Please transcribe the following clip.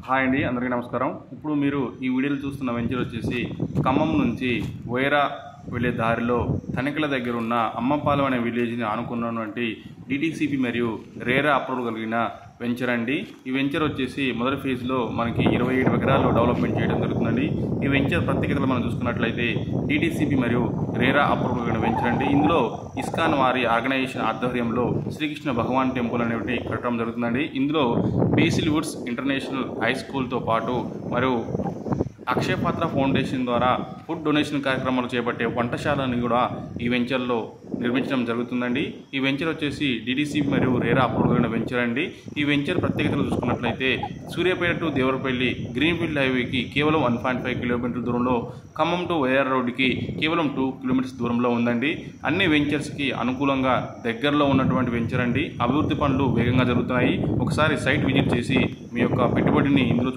Hi అండి, అందరికీ నమస్కారం. ఇప్పుడు మీరు ఈ వీడియోలో చూస్తున్న వెంచర్ వచ్చేసి ఖమ్మం నుంచి వైరా వెళ్ళే దారిలో తనికల దగ్గర ఉన్న అమ్మపాలెం అనే విలేజ్ని ఆనుకున్నటువంటి డిటిసిపి మరియు రేరా అప్రూవల్ కలిగిన వెంచర్ అండి. ఈ వెంచర్ వచ్చేసి మొదటి ఫేజ్లో మనకి 27 ఎకరాల్లో డెవలప్మెంట్ చేయడం జరుగుతుందండి. ఈ వెంచర్ ప్రత్యేకతలు మనం చూసుకున్నట్లయితే డిటిసిపి మరియు రేరా అప్రూవల్ కలిగిన వెంచర్ అండి. ఇందులో ఇస్కాన్ వారి ఆర్గనైజేషన్ ఆధ్వర్యంలో శ్రీకృష్ణ భగవాన్ టెంపుల్ అనేవి కట్టడం జరుగుతుందండి. ఇందులో బేసిల్ వుడ్స్ ఇంటర్నేషనల్ హై స్కూల్తో పాటు మరియు అక్షయ పాత్ర ఫౌండేషన్ ద్వారా ఫుడ్ డొనేషన్ కార్యక్రమాలు చేపట్టే వంటశాలని కూడా ఈ వెంచర్లో నిర్మించడం జరుగుతుందండి. ఈ వెంచర్ వచ్చేసి డిటిసిపి మరియు రేరా అప్రూవల్ అయిన వెంచర్ అండి. ఈ వెంచర్ ప్రత్యేకతలు చూసుకున్నట్లయితే సూర్యాపేట టు దేవరపల్లి గ్రీన్ఫీల్డ్ హైవేకి కేవలం 1.5 కిలోమీటర్ల దూరంలో, ఖమ్మం టు వైఆర్ రోడ్డుకి కేవలం 2 కిలోమీటర్స్ దూరంలో ఉందండి. అన్ని వెంచర్స్కి అనుకూలంగా దగ్గరలో ఉన్నటువంటి వెంచర్ అండి. అభివృద్ధి పనులు వేగంగా జరుగుతున్నాయి. ఒకసారి సైట్ విజిట్ చేసి మీ యొక్క పెట్టుబడిని ఇందులో